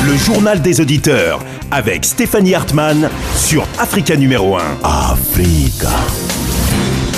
Le journal des auditeurs avec Stéphanie Hartmann sur Africa numéro 1. Africa.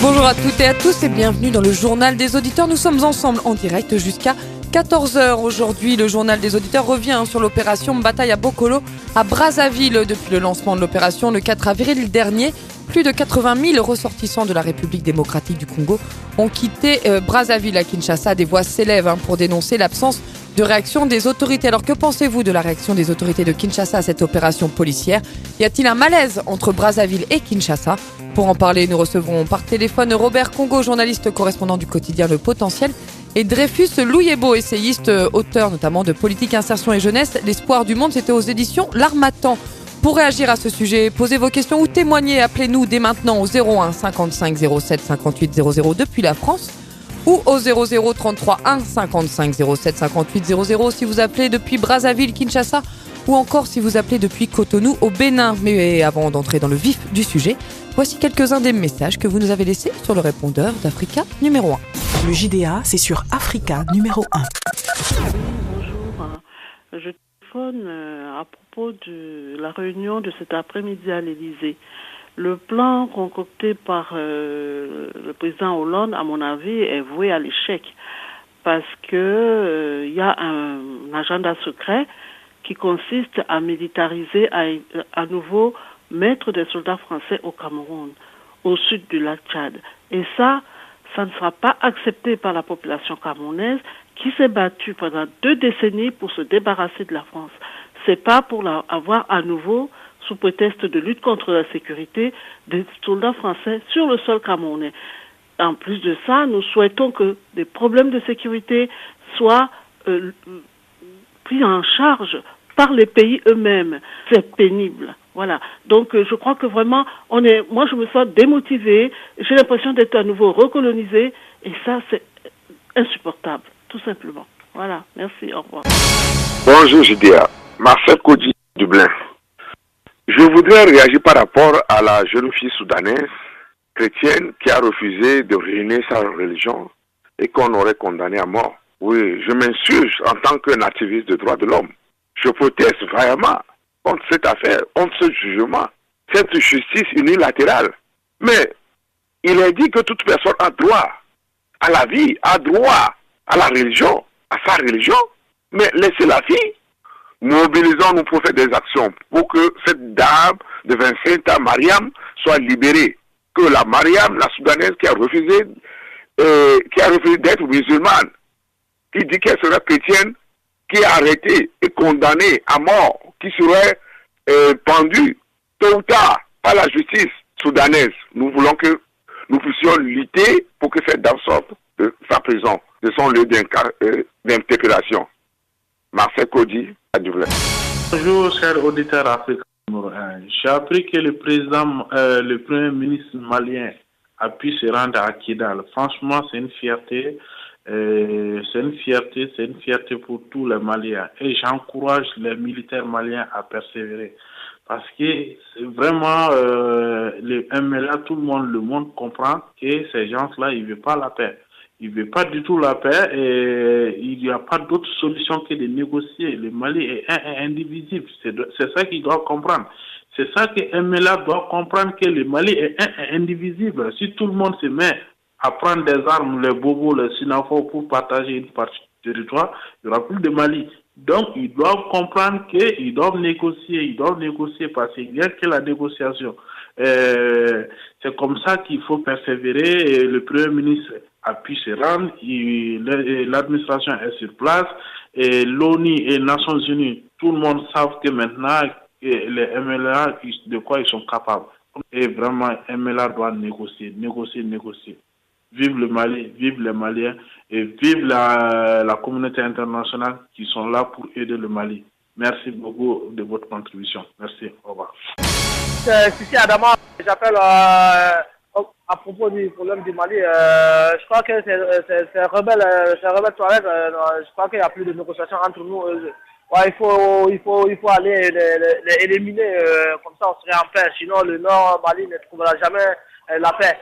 Bonjour à toutes et à tous et bienvenue dans le journal des auditeurs. Nous sommes ensemble en direct jusqu'à 14h. Aujourd'hui, le journal des auditeurs revient sur l'opération Bataille à Bokolo à Brazzaville. Depuis le lancement de l'opération le 4 avril dernier, plus de 80 000 ressortissants de la République démocratique du Congo ont quitté Brazzaville à Kinshasa. Des voix s'élèvent pour dénoncer l'absence de réaction des autorités. Alors que pensez-vous de la réaction des autorités de Kinshasa à cette opération policière ? Y a-t-il un malaise entre Brazzaville et Kinshasa ? Pour en parler, nous recevrons par téléphone Robert Congo, journaliste correspondant du quotidien Le Potentiel, et Dreyfus Louyebo, essayiste, auteur notamment de Politique, Insertion et Jeunesse. L'Espoir du Monde, c'était aux éditions L'Harmattan. Pour réagir à ce sujet, posez vos questions ou témoignez. Appelez-nous dès maintenant au 01 55 07 58 00 depuis la France ou au 00 33 1 55 07 58 00 si vous appelez depuis Brazzaville, Kinshasa ou encore si vous appelez depuis Cotonou au Bénin. Mais avant d'entrer dans le vif du sujet, voici quelques-uns des messages que vous nous avez laissés sur le répondeur d'Africa numéro 1. Le JDA, c'est sur Africa numéro 1. Bonjour, je téléphone à propos de la réunion de cet après-midi à l'Élysée. Le plan concocté par le président Hollande, à mon avis, est voué à l'échec parce que y a un agenda secret qui consiste à militariser, à nouveau mettre des soldats français au Cameroun, au sud du lac Tchad. Et ça ne sera pas accepté par la population camerounaise qui s'est battue pendant 2 décennies pour se débarrasser de la France. C'est pas pour avoir à nouveau, sous prétexte de lutte contre la sécurité, des soldats français sur le sol camerounais. En plus de ça, nous souhaitons que des problèmes de sécurité soient pris en charge par les pays eux-mêmes. C'est pénible. Voilà. Donc, je crois que vraiment, moi, je me sens démotivée. J'ai l'impression d'être à nouveau recolonisée. Et ça, c'est insupportable, tout simplement. Voilà. Merci. Au revoir. Bonjour, JDA. Marcel Kodi, Dublin. Je voudrais réagir par rapport à la jeune fille soudanaise chrétienne qui a refusé de réunir sa religion et qu'on aurait condamnée à mort. Oui, je m'insurge en tant qu'activiste de droits de l'homme. Je proteste vraiment contre cette affaire, contre ce jugement, cette justice unilatérale. Mais il est dit que toute personne a droit à la vie, a droit à la religion, à sa religion. Mais laissez la fille. Mobilisons-nous pour faire des actions pour que cette dame de 25 ans, Mariam, soit libérée. Que la Mariam, la soudanaise qui a refusé d'être musulmane, qui dit qu'elle serait chrétienne, qui est arrêtée et condamnée à mort, qui serait pendue tôt ou tard par la justice soudanaise. Nous voulons que nous puissions lutter pour que cette dame sorte de sa prison, de son lieu d'interpellation. Marcel Kodi, à Dublin. Bonjour, chers auditeurs Afrique numéro 1. J'ai appris que le premier ministre malien a pu se rendre à Kidal. Franchement, c'est une fierté. C'est une fierté pour tous les Maliens. Et j'encourage les militaires maliens à persévérer. Parce que vraiment, le MLA, tout le monde comprend que ces gens-là, ils ne veulent pas la paix. Ils ne veulent pas du tout la paix et il n'y a pas d'autre solution que de négocier. Le Mali est indivisible. C'est ça qu'ils doivent comprendre. C'est ça que MLA doit comprendre, que le Mali est indivisible. Si tout le monde se met à prendre des armes, les bobos, les sinaphos pour partager une partie du territoire, il n'y aura plus de Mali. Donc, ils doivent comprendre qu'ils doivent négocier parce qu'il n'y a que la négociation. C'est comme ça qu'il faut persévérer et le Premier ministre a pu se rendre, l'administration est sur place et l'ONU et les Nations Unies, tout le monde savent que maintenant les MLA, de quoi ils sont capables. Et vraiment, MLA doit négocier. Vive le Mali, vive les Maliens et vive la communauté internationale qui sont là pour aider le Mali. Merci beaucoup de votre contribution. Merci, au revoir. Ici Adama, j'appelle à propos du problème du Mali. Je crois que c'est rebelle Touareg. Je crois qu'il n'y a plus de négociations entre nous. Ouais, il faut aller les éliminer, comme ça on serait en paix. Sinon le Nord Mali ne trouvera jamais la paix.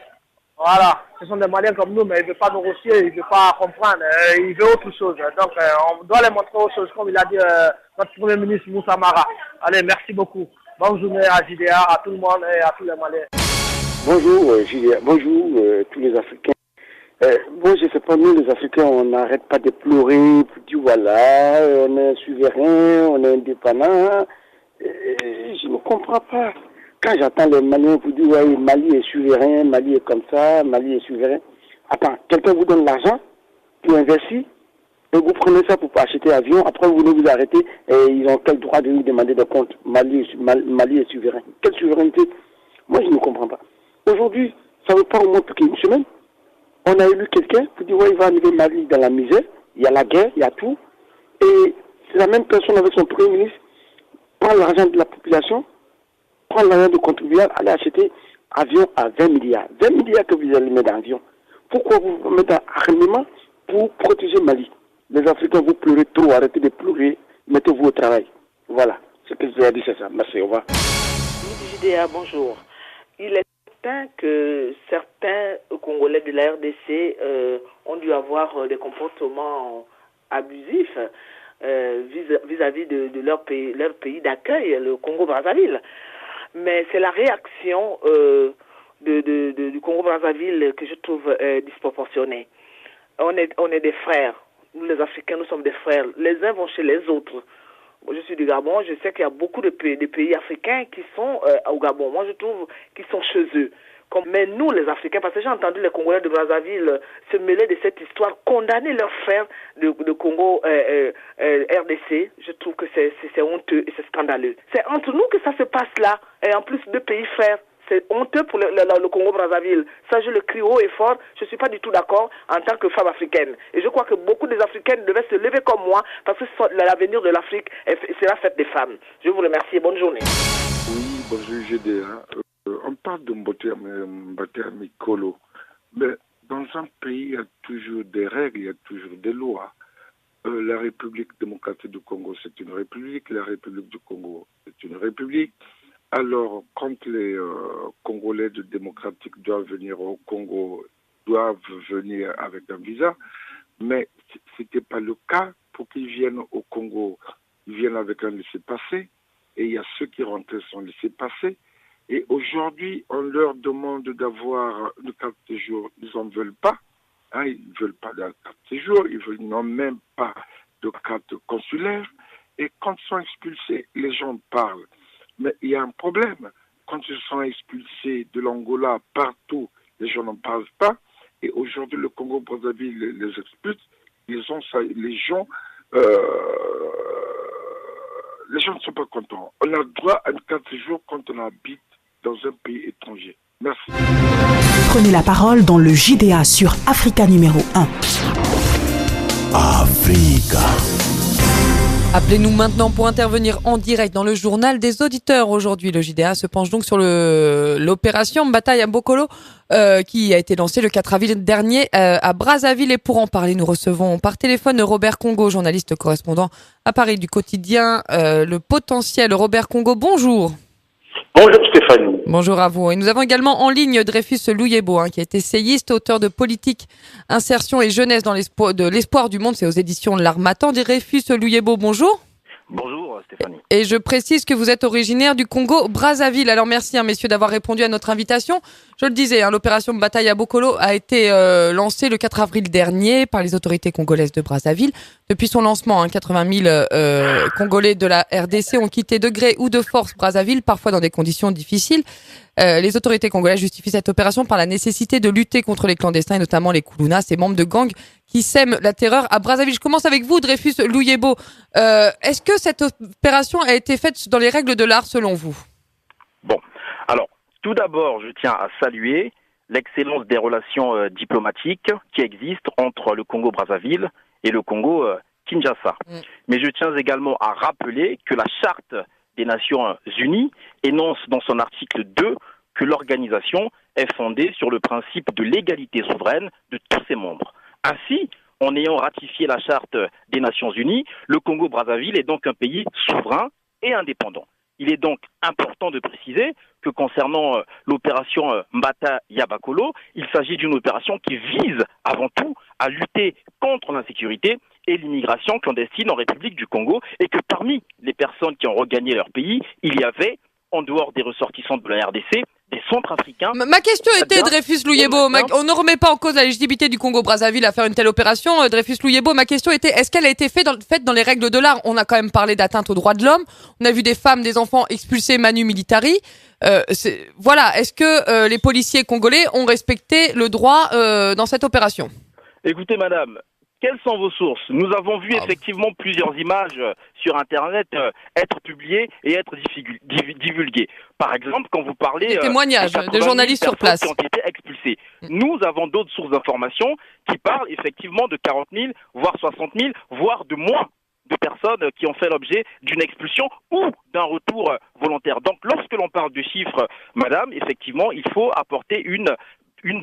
Voilà, ce sont des Maliens comme nous, mais ils ne veulent pas négocier, ils ne veulent pas comprendre, ils veulent autre chose. Donc, on doit les montrer autre chose, comme il a dit notre Premier ministre Moussa Mara. Allez, merci beaucoup. Bonne journée à JDA, à tout le monde et à tous les Maliens. Bonjour JDA, bonjour tous les Africains. Bon, je sais pas, nous les Africains, on n'arrête pas de pleurer pour dire voilà, on est souverain, on est indépendant. Je ne comprends pas. Quand j'entends les Maliens vous dire ouais, Mali est souverain, Mali est comme ça, Mali est souverain. Attends, quelqu'un vous donne l'argent pour investir et vous prenez ça pour acheter un avion, après vous venez vous arrêter et ils ont quel droit de vous demander des comptes? Mali est souverain. Quelle souveraineté? Moi je ne comprends pas. Aujourd'hui, ça veut pas au moins plus qu'une semaine. On a élu quelqu'un pour dire ouais, il va arriver Mali dans la misère, il y a la guerre, il y a tout. Et c'est la même personne avec son premier ministre, prend l'argent de la population, prendre l'argent de contribuable, aller acheter avion à 20 milliards. 20 milliards que vous allez mettre dans l'avion. Pourquoi vous mettez un armement pour protéger Mali? Les Africains, vous pleurez trop, arrêtez de pleurer, mettez-vous au travail. Voilà, ce que je vous ai dit, c'est ça. Merci, au revoir. JDA, bonjour. Il est certain que certains Congolais de la RDC ont dû avoir des comportements abusifs vis-à-vis de leur pays d'accueil, le Congo-Brazzaville. Mais c'est la réaction du Congo-Brazzaville que je trouve disproportionnée. On est des frères. Nous, les Africains, nous sommes des frères. Les uns vont chez les autres. Moi, je suis du Gabon. Je sais qu'il y a beaucoup de pays africains qui sont au Gabon. Moi, je trouve qu'ils sont chez eux. Mais nous, les Africains, parce que j'ai entendu les Congolais de Brazzaville se mêler de cette histoire, condamner leurs frères de Congo RDC, je trouve que c'est honteux et c'est scandaleux. C'est entre nous que ça se passe là, et en plus deux pays frères. C'est honteux pour le Congo-Brazzaville. Ça, je le crie haut et fort. Je ne suis pas du tout d'accord en tant que femme africaine. Et je crois que beaucoup des Africaines devaient se lever comme moi parce que l'avenir de l'Afrique sera fait des femmes. Je vous remercie et bonne journée. Oui, bonjour GDA. On parle de Mbaté Mikolo, mais dans un pays, il y a toujours des règles, il y a toujours des lois. La République démocratique du Congo, c'est une république. La République du Congo, c'est une république. Alors, quand les Congolais de démocratique doivent venir au Congo, doivent venir avec un visa, mais ce n'était pas le cas. Pour qu'ils viennent au Congo, ils viennent avec un laissez-passer, et il y a ceux qui rentrent sans laissez-passer. Et aujourd'hui, on leur demande d'avoir une carte de séjour. Ils n'en veulent pas. Hein, ils ne veulent pas de carte de séjour. Ils n'ont même pas de carte consulaire. Et quand ils sont expulsés, les gens parlent. Mais il y a un problème. Quand ils sont expulsés de l'Angola partout, les gens n'en parlent pas. Et aujourd'hui, le Congo-Brazzaville les expulse. Les gens ne sont pas contents. On a droit à une carte de séjour quand on habite dans un pays étranger. Merci. Prenez la parole dans le JDA sur Africa numéro 1. Africa. Appelez-nous maintenant pour intervenir en direct dans le journal des auditeurs. Aujourd'hui, le JDA se penche donc sur l'opération Bataille à Bokolo qui a été lancée le 4 avril dernier à Brazzaville. Et pour en parler, nous recevons par téléphone Robert Congo, journaliste correspondant à Paris du quotidien Le Potentiel. Robert Congo, bonjour. Bonjour Stéphanie. Bonjour à vous. Et nous avons également en ligne Dreyfus Louyebo, qui est essayiste, auteur de Politique, Insertion et Jeunesse dans l'Espoir du Monde. C'est aux éditions L'Harmattan. Dreyfus Louyebo, bonjour. Bonjour Stéphanie. Et je précise que vous êtes originaire du Congo-Brazzaville. Alors merci messieurs d'avoir répondu à notre invitation. Je le disais, l'opération Bataille à Bokolo a été lancée le 4 avril dernier par les autorités congolaises de Brazzaville. Depuis son lancement, 80 000 Congolais de la RDC ont quitté de gré ou de force Brazzaville, parfois dans des conditions difficiles. Les autorités congolaises justifient cette opération par la nécessité de lutter contre les clandestins et notamment les Koulouna, ces membres de gangs qui sèment la terreur à Brazzaville. Je commence avec vous, Dreyfus Louyebo. Est-ce que cette opération a été faite dans les règles de l'art selon vous? Bon, alors, tout d'abord, je tiens à saluer l'excellence des relations diplomatiques qui existent entre le Congo-Brazzaville et le Congo-Kinshasa. Mais je tiens également à rappeler que la charte des Nations Unies énonce dans son article 2 que l'organisation est fondée sur le principe de l'égalité souveraine de tous ses membres. Ainsi, en ayant ratifié la charte des Nations Unies, le Congo-Brazzaville est donc un pays souverain et indépendant. Il est donc important de préciser que concernant l'opération Mbata Yabakolo, il s'agit d'une opération qui vise avant tout à lutter contre l'insécurité et l'immigration clandestine en République du Congo, et que parmi les personnes qui ont regagné leur pays, il y avait, en dehors des ressortissants de la RDC, des Centrafricains. Ma question était, Dreyfus Louyebo, on ne remet pas en cause la légitimité du Congo-Brazzaville à faire une telle opération. Dreyfus Louyebo, ma question était, est-ce qu'elle a été faite dans les règles de l'art? On a quand même parlé d'atteinte aux droits de l'homme. On a vu des femmes, des enfants expulsés manu militari. Voilà, est-ce que les policiers congolais ont respecté le droit dans cette opération? Écoutez, madame, quelles sont vos sources? Nous avons vu effectivement plusieurs images sur Internet être publiées et être divulguées. Par exemple, quand vous parlez des témoignages de journalistes sur place qui ont été expulsés. Nous avons d'autres sources d'informations qui parlent effectivement de 40 000, voire 60 000, voire de moins de personnes qui ont fait l'objet d'une expulsion ou d'un retour volontaire. Donc, lorsque l'on parle de chiffres, madame, effectivement, il faut apporter une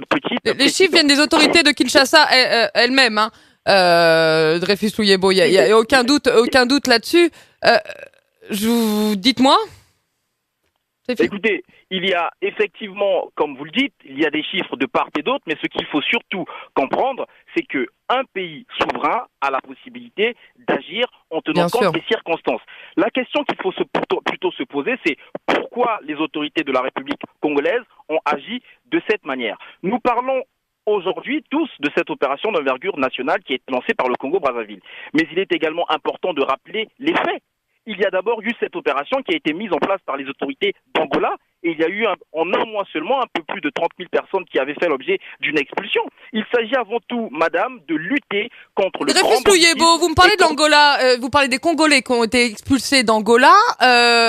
petite... Les chiffres viennent des autorités de Kinshasa elles-mêmes, hein. Dreyfus Louyebo, il y a aucun doute là-dessus. Dites-moi. Écoutez, il y a effectivement, comme vous le dites, il y a des chiffres de part et d'autre, mais ce qu'il faut surtout comprendre, c'est que un pays souverain a la possibilité d'agir en tenant compte des circonstances. La question qu'il faut plutôt se poser, c'est pourquoi les autorités de la République congolaise ont agi de cette manière. Nous parlons aujourd'hui tous de cette opération d'envergure nationale qui est lancée par le Congo-Brazzaville. Mais il est également important de rappeler les faits. Il y a d'abord eu cette opération qui a été mise en place par les autorités d'Angola, et il y a eu en un mois seulement un peu plus de 30 000 personnes qui avaient fait l'objet d'une expulsion. Il s'agit avant tout, madame, de lutter contre le Dreyfus Louyebo, vous me parlez de l'Angola, vous parlez des Congolais qui ont été expulsés d'Angola.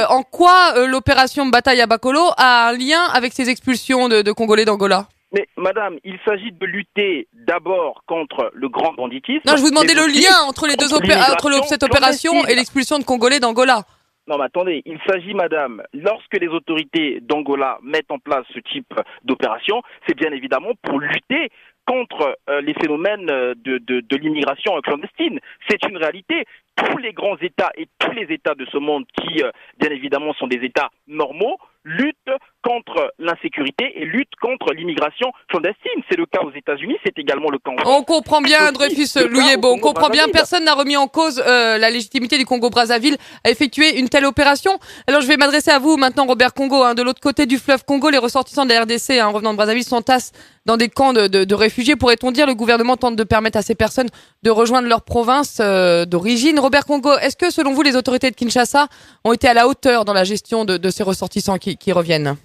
En quoi l'opération Mbata Yabakolo a un lien avec ces expulsions de Congolais d'Angola? Mais madame, il s'agit de lutter d'abord contre le grand banditisme. Non, je vous demandais le lien entre les deux entre cette opération et l'expulsion de Congolais d'Angola. Non, mais attendez, il s'agit, madame, lorsque les autorités d'Angola mettent en place ce type d'opération, c'est bien évidemment pour lutter contre les phénomènes de l'immigration clandestine. C'est une réalité. Tous les grands États et tous les États de ce monde qui, bien évidemment, sont des États normaux, luttent contre l'insécurité et luttent contre l'immigration clandestine. C'est le cas aux États-Unis, c'est également le cas en France. On comprend bien, Dreyfus Louyebo, on comprend bien. Personne n'a remis en cause la légitimité du Congo-Brazzaville à effectuer une telle opération. Alors, je vais m'adresser à vous maintenant, Robert Congo. De l'autre côté du fleuve Congo, les ressortissants de la RDC, revenant de Brazzaville, s'entassent dans des camps de réfugiés. Pourrait-on dire le gouvernement tente de permettre à ces personnes de rejoindre leur province d'origine? Robert Congo, est-ce que, selon vous, les autorités de Kinshasa ont été à la hauteur dans la gestion de ces ressortissants qui reviennent?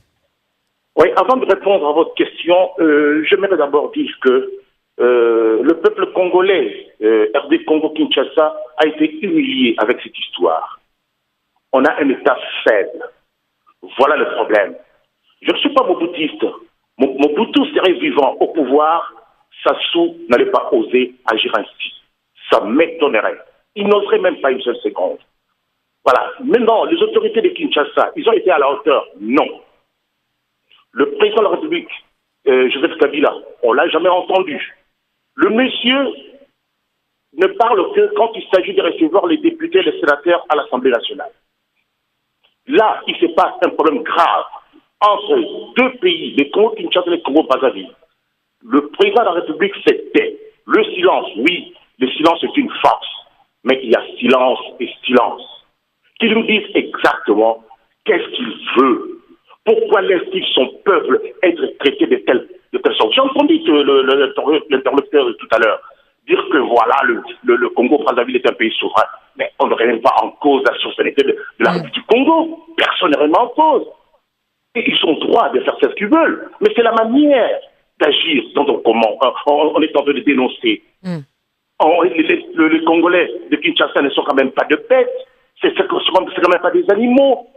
Oui, avant de répondre à votre question, j'aimerais d'abord dire que le peuple congolais, RD Congo-Kinshasa, a été humilié avec cette histoire. On a un État faible. Voilà le problème. Je ne suis pas moboutiste. Mobutu serait vivant au pouvoir, Sassou n'allait pas oser agir ainsi. Ça m'étonnerait. Il n'oserait même pas une seule seconde. Voilà. Maintenant, les autorités de Kinshasa, ils ont été à la hauteur? Non. Le président de la République, Joseph Kabila, on ne l'a jamais entendu. Le monsieur ne parle que quand il s'agit de recevoir les députés et les sénateurs à l'Assemblée nationale. Là, il se passe un problème grave entre deux pays, les Congo-Kinshasa et les Congo-Brazzaville. Le président de la République s'est tait. Le silence, oui, le silence est une force. Mais il y a silence et silence. Qu'il nous dise exactement qu'est-ce qu'il veut. Pourquoi laisse-t-il son peuple être traité de telle sorte? J'ai entendu l'interlocuteur de tout à l'heure dire que voilà, le Congo-Brazzaville est un pays souverain. Mais on ne remet même pas en cause la souveraineté de la République du Congo. Personne ne remet en cause. Et ils ont le droit de faire ce qu'ils veulent. Mais c'est la manière d'agir dont on est en train de dénoncer. Les Congolais de Kinshasa ne sont quand même pas de bêtes. C'est quand même pas des animaux.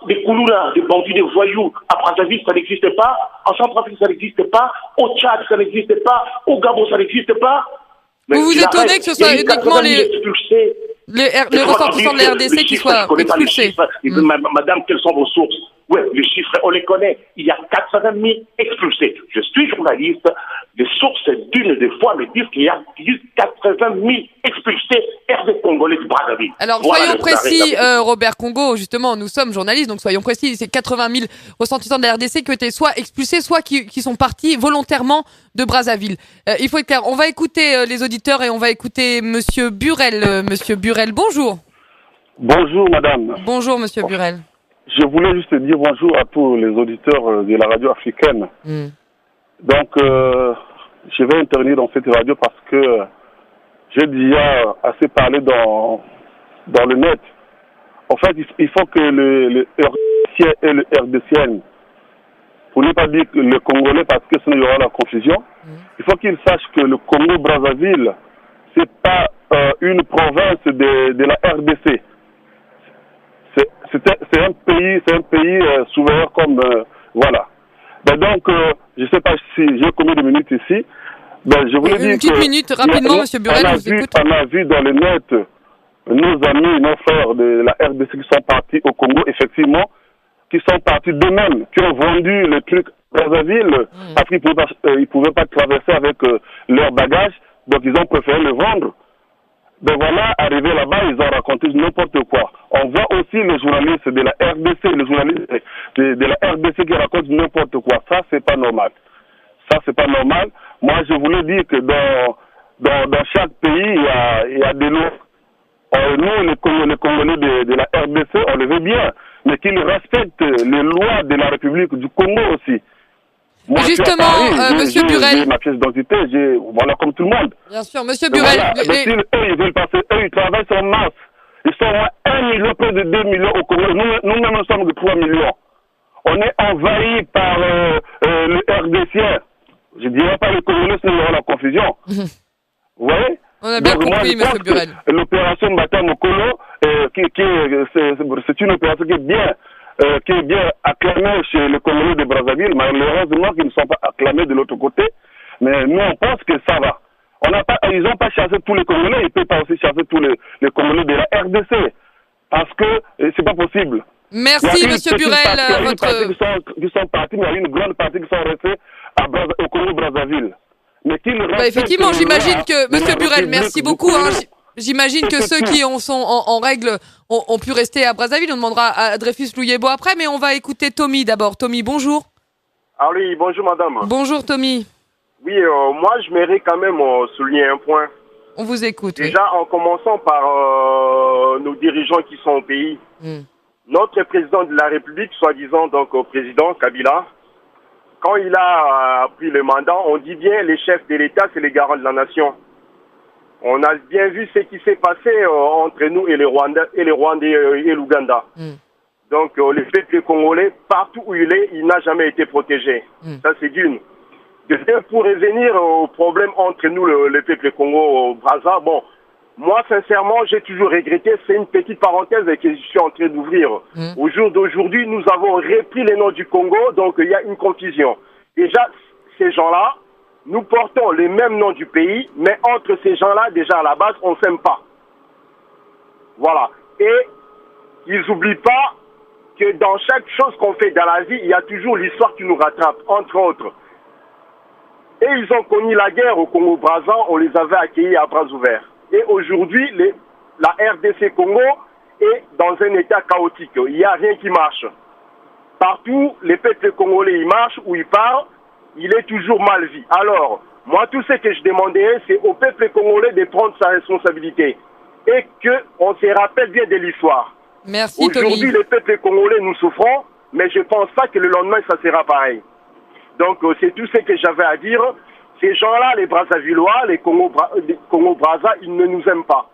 Des Kouloula, des bandits, des voyous. À Brazzaville, ça n'existe pas. En Centrafrique, ça n'existe pas. Au Tchad, ça n'existe pas. Au Gabon, ça n'existe pas. Mais vous vous étonnez que ce soit uniquement les ressortissants de la RDC qui soient expulsés. Madame, quelles sont vos sources? Oui, les chiffres, on les connaît. Il y a 80 000 expulsés. Je suis journaliste. Les sources d'une des fois me disent qu'il y a 80 000 expulsés RD Congolais du Brazzaville. Alors, soyons précis, Robert Congo, justement, nous sommes journalistes, donc soyons précis. C'est 80 000 ressortissants de la RDC qui ont été soit expulsés, soit qui sont partis volontairement de Brazzaville. Il faut être clair. On va écouter les auditeurs et on va écouter Monsieur Burel. Monsieur Burel, bonjour. Bonjour, madame. Bonjour, Monsieur Burel. Je voulais juste dire bonjour à tous les auditeurs de la radio africaine. Donc, je vais intervenir dans cette radio parce que j'ai déjà assez parlé dans le net. En fait, il faut que le RDC et le RDCN, pour ne pas dire que le Congolais, parce que sinon il y aura la confusion, il faut qu'ils sachent que le Congo-Brazzaville, c'est pas une province de la RDC. C'est un pays souverain comme voilà. Ben donc, je ne sais pas si j'ai combien de minutes ici. Ben je voulais dire une petite minute rapidement, Monsieur Burel, je vous écoute. On a vu dans le net nos amis, nos frères de la RDC qui sont partis au Congo, effectivement, qui sont partis d'eux-mêmes, qui ont vendu le truc Brazzaville parce qu'ils ne pouvaient pas traverser avec leur bagage, donc ils ont préféré le vendre. Ben voilà, arrivé là-bas, ils ont raconté n'importe quoi. On voit aussi les journalistes de la RDC, les journalistes de la RDC qui racontent n'importe quoi. Ça, c'est pas normal. Ça, c'est pas normal. Moi, je voulais dire que dans chaque pays, il y a des lois. Nous, les Congolais de la RDC, on le veut bien, mais qu'ils respectent les lois de la République du Congo aussi. Moi, justement, Monsieur Burel. J'ai ma pièce d'identité, voilà, comme tout le monde. Bien sûr, Monsieur Burel. Voilà. Si eux, ils veulent passer, eux, ils travaillent en masse. Ils sont à 1 million, près de 2 millions au Congo. Nous-mêmes, nous sommes de 3 millions. On est envahis par le RDC. Je ne dirais pas le Congolais, sinon il y aura la confusion. Vous voyez? On a bien compris, Monsieur Burel. L'opération Mbata Mokolo, c'est une opération qui est bien acclamée chez les Congolais de Brazzaville, malheureusement qu'ils ne sont pas acclamés de l'autre côté. Mais nous, on pense que ça va. Ils n'ont pas chassé tous les Congolais, ils ne peuvent pas aussi chasser tous les Congolais de la RDC. Parce que c'est pas possible. Merci, Monsieur Burel. Il y a une partie qui sont partis, mais il y a une grande partie qui sont restés au Congo-Brazzaville. Effectivement, j'imagine que, Monsieur Burel, merci beaucoup. J'imagine que ceux qui sont en règle ont pu rester à Brazzaville. On demandera à Dreyfus Louyebo après, mais on va écouter Tommy d'abord. Tommy, bonjour. Ah oui, bonjour madame. Bonjour Tommy. Oui, moi je mérite quand même souligner un point. On vous écoute. Déjà, en commençant par nos dirigeants qui sont au pays. Notre président de la République, soi-disant donc au président Kabila, quand il a pris le mandat, on dit bien les chefs de l'État, c'est les garants de la nation. On a bien vu ce qui s'est passé entre nous et les Rwandais et l'Ouganda. Donc le peuple congolais, partout où il est, il n'a jamais été protégé. Ça c'est d'une. Deuxième, pour revenir au problème entre nous, le peuple Congo-Brazza, bon, moi sincèrement, j'ai toujours regretté, c'est une petite parenthèse que je suis en train d'ouvrir. Au jour d'aujourd'hui, nous avons repris les noms du Congo, donc il y a une confusion. Déjà, ces gens-là, nous portons les mêmes noms du pays, mais entre ces gens-là, déjà à la base, on ne s'aime pas. Voilà. Et ils n'oublient pas que dans chaque chose qu'on fait dans la vie, il y a toujours l'histoire qui nous rattrape, entre autres. Et ils ont connu la guerre au Congo-Brazza, on les avait accueillis à bras ouverts. Et aujourd'hui, la RDC Congo est dans un état chaotique. Il n'y a rien qui marche. Partout, les peuples congolais, ils marchent ou ils parlent, il est toujours mal vu. Alors, moi, tout ce que je demanderais, c'est au peuple congolais de prendre sa responsabilité. Et qu'on se rappelle bien de l'histoire. Merci, Tommy. Aujourd'hui, les peuples congolais, nous souffrons, mais je ne pense pas que le lendemain, ça sera pareil. Donc, c'est tout ce que j'avais à dire. Ces gens-là, les Brazzavillois, les Congo-Brazza, ils ne nous aiment pas.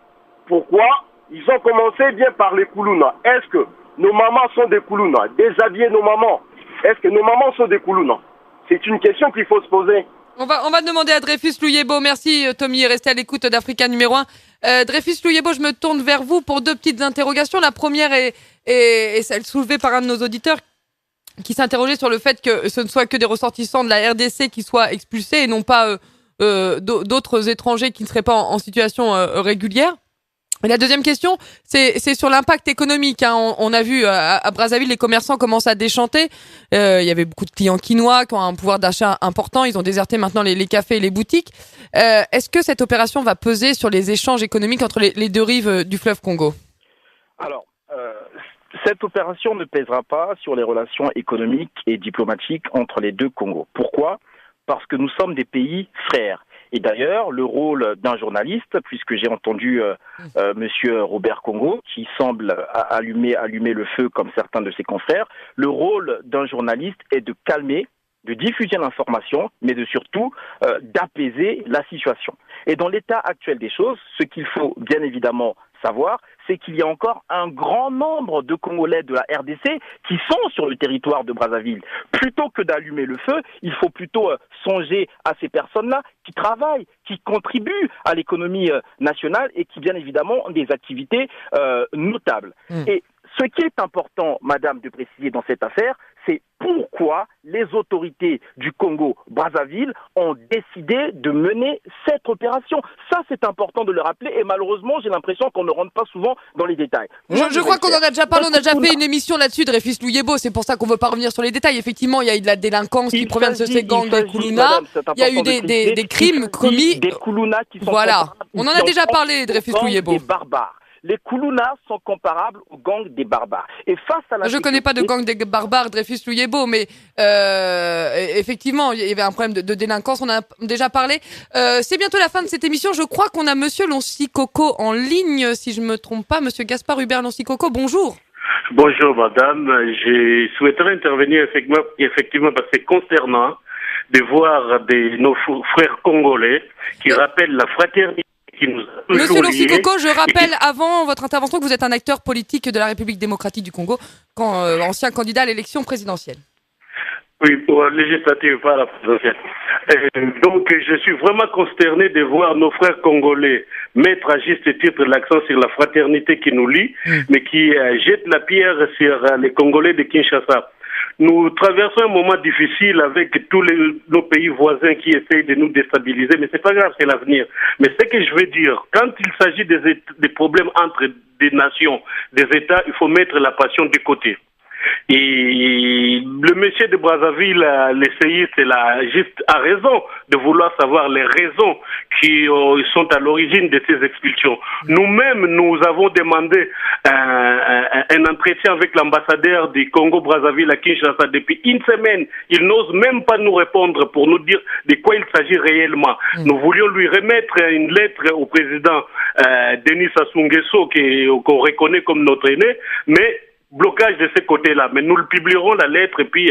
Pourquoi? Ils ont commencé bien par les Koulouna. Est-ce que nos mamans sont des Koulouna? Déshabiller nos mamans. Est-ce que nos mamans sont des Koulouna? C'est une question qu'il faut se poser. On va demander à Dreyfus Louyebo. Merci Tommy, restez à l'écoute d'Africa numéro 1. Dreyfus Louyebo, je me tourne vers vous pour deux petites interrogations. La première est celle soulevée par un de nos auditeurs qui s'interrogeait sur le fait que ce ne soit que des ressortissants de la RDC qui soient expulsés et non pas d'autres étrangers qui ne seraient pas en situation régulière. Et la deuxième question, c'est sur l'impact économique. On a vu à Brazzaville, les commerçants commencent à déchanter. Il y avait beaucoup de clients quinois qui ont un pouvoir d'achat important. Ils ont déserté maintenant les cafés et les boutiques. Est-ce que cette opération va peser sur les échanges économiques entre les deux rives du fleuve Congo? Alors, cette opération ne pèsera pas sur les relations économiques et diplomatiques entre les deux Congos. Pourquoi? Parce que nous sommes des pays frères. Et d'ailleurs, le rôle d'un journaliste, puisque j'ai entendu Monsieur Robert Congo, qui semble allumer le feu comme certains de ses confrères, le rôle d'un journaliste est de calmer, de diffuser l'information, mais de surtout d'apaiser la situation. Et dans l'état actuel des choses, ce qu'il faut bien évidemment savoir, c'est qu'il y a encore un grand nombre de Congolais de la RDC qui sont sur le territoire de Brazzaville. Plutôt que d'allumer le feu, il faut plutôt songer à ces personnes-là qui travaillent, qui contribuent à l'économie nationale et qui, bien évidemment, ont des activités notables. Et ce qui est important, madame, de préciser dans cette affaire, c'est pourquoi les autorités du Congo-Brazzaville ont décidé de mener cette opération. Ça, c'est important de le rappeler et malheureusement, j'ai l'impression qu'on ne rentre pas souvent dans les détails. Je crois qu'on en a déjà parlé, on a déjà fait une émission là-dessus de Dreyfus Louyebo, c'est pour ça qu'on ne veut pas revenir sur les détails. Effectivement, il y a eu de la délinquance qui provient de ces gangs des Kuluna, il y a eu des crimes commis. Des Kuluna qui sont voilà, on en a déjà parlé, Dreyfus Louyebo. Des barbares. Les Kuluna sont comparables aux gangs des barbares. Et face à la je ne connais pas de gang des barbares, Dreyfus Louyebo, mais effectivement, il y avait un problème de délinquance, on en a déjà parlé. C'est bientôt la fin de cette émission. Je crois qu'on a Monsieur Lonsi-Coco en ligne, si je ne me trompe pas. Monsieur Gaspard Hubert Lonsi-Coco, bonjour. Bonjour madame, je souhaiterais intervenir effectivement parce que c'est concernant de voir nos frères congolais qui rappellent la fraternité. Monsieur Lonsi-Coco, je rappelle avant votre intervention que vous êtes un acteur politique de la République démocratique du Congo, ancien candidat à l'élection présidentielle. Oui, pour la législative, pas la présidentielle. Donc, je suis vraiment consterné de voir nos frères congolais mettre à juste titre l'accent sur la fraternité qui nous lie, mais qui jette la pierre sur les Congolais de Kinshasa. Nous traversons un moment difficile avec tous nos pays voisins qui essayent de nous déstabiliser, mais c'est pas grave, c'est l'avenir. Mais ce que je veux dire, quand il s'agit des problèmes entre des nations, des États, il faut mettre la passion de côté. Et le monsieur de Brazzaville, l'essayiste, juste a raison de vouloir savoir les raisons qui sont à l'origine de ces expulsions. Nous-mêmes, nous avons demandé un entretien avec l'ambassadeur du Congo-Brazzaville à Kinshasa depuis une semaine. Il n'ose même pas nous répondre pour nous dire de quoi il s'agit réellement. Nous voulions lui remettre une lettre au président Denis Sassou Nguesso qu'on reconnaît comme notre aîné, mais blocage de ce côté-là, mais nous le publierons la lettre et puis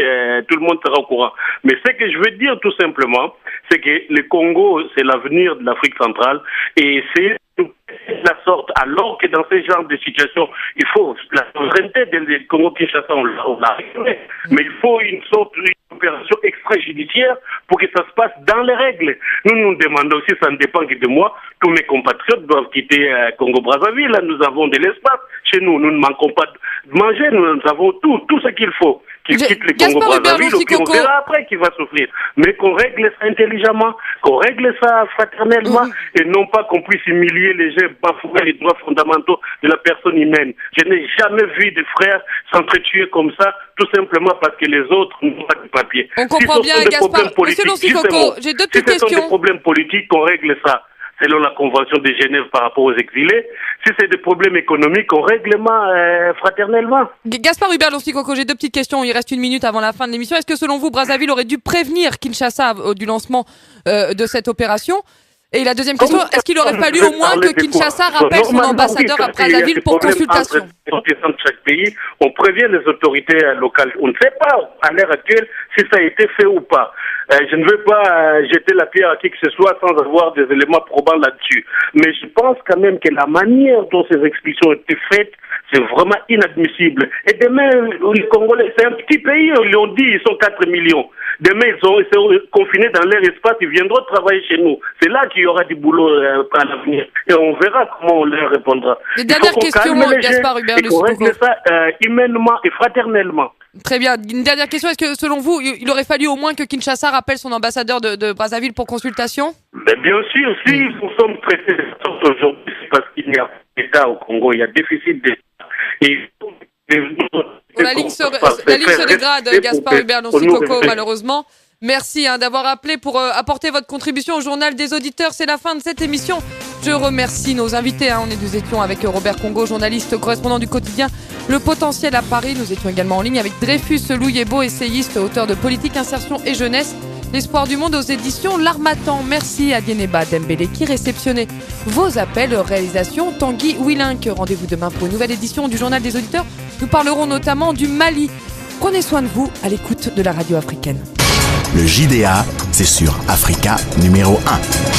tout le monde sera au courant. Mais ce que je veux dire tout simplement, c'est que le Congo, c'est l'avenir de l'Afrique centrale et c'est la sorte, alors que dans ce genre de situation, il faut la souveraineté du Congo-Kinshasa, on l'a réglé, mais il faut une sorte d'opération extrajudiciaire pour que ça se passe dans les règles. Nous demandons aussi, ça ne dépend que de moi, tous mes compatriotes doivent quitter Congo-Brazzaville, là nous avons de l'espace chez nous, nous ne manquons pas de manger, nous avons tout ce qu'il faut. Qui quitte le Congo-Brazzaville, ou puis on verra après qui va souffrir. Mais qu'on règle ça intelligemment, qu'on règle ça fraternellement, et non pas qu'on puisse humilier les gens, bafouer les droits fondamentaux de la personne humaine. Je n'ai jamais vu des frères s'entretuer comme ça, tout simplement parce que les autres n'ont pas de papier. On comprend bien, Gaspard. Monsieur Lonsi-Coco, j'ai deux petites questions. Si ce sont des problèmes politiques, qu'on règle ça selon la Convention de Genève par rapport aux exilés. Si c'est des problèmes économiques, on règle fraternellement. Gaspard Hubert Lonsi-Coco, j'ai deux petites questions. Il reste une minute avant la fin de l'émission. Est-ce que selon vous, Brazzaville aurait dû prévenir Kinshasa du lancement de cette opération ? Et la deuxième question, est-ce qu'il aurait fallu au moins que Kinshasa rappelle son ambassadeur à Brazzaville pour consultation ? De chaque pays, on prévient les autorités locales. On ne sait pas à l'heure actuelle si ça a été fait ou pas. Je ne veux pas jeter la pierre à qui que ce soit sans avoir des éléments probants là-dessus. Mais je pense quand même que la manière dont ces expulsions ont été faites, c'est vraiment inadmissible. Et demain, les Congolais, c'est un petit pays, ils l'ont dit, ils sont 4 millions. Demain, ils sont confinés dans leur espace, ils viendront travailler chez nous. C'est là qu'il y aura du boulot à l'avenir. Et on verra comment on leur répondra. Les dernières questions, Gaspard Hubert, et qu'on règle ça humainement et fraternellement. Très bien. Une dernière question. Est-ce que, selon vous, il aurait fallu au moins que Kinshasa rappelle son ambassadeur de Brazzaville pour consultation? Mais bien sûr, si nous sommes traités de sorte aujourd'hui, c'est parce qu'il n'y a pas d'État au Congo. Il y a déficit d'État. Et la ligne se dégrade, Gaspard Hubert Nonsi-Koko, malheureusement. Merci d'avoir appelé pour apporter votre contribution au journal des auditeurs. C'est la fin de cette émission. Je remercie nos invités. Nous étions avec Robert Congo, journaliste correspondant du quotidien Le Potentiel à Paris. Nous étions également en ligne avec Dreyfus Louyebo, essayiste, auteur de Politique, Insertion et Jeunesse. L'Espoir du Monde aux éditions L'Harmattan. Merci à Dieneba Dembélé qui réceptionnait vos appels. Réalisation Tanguy Willink. Rendez-vous demain pour une nouvelle édition du Journal des auditeurs. Nous parlerons notamment du Mali. Prenez soin de vous à l'écoute de la radio africaine. Le JDA, c'est sur Africa numéro 1.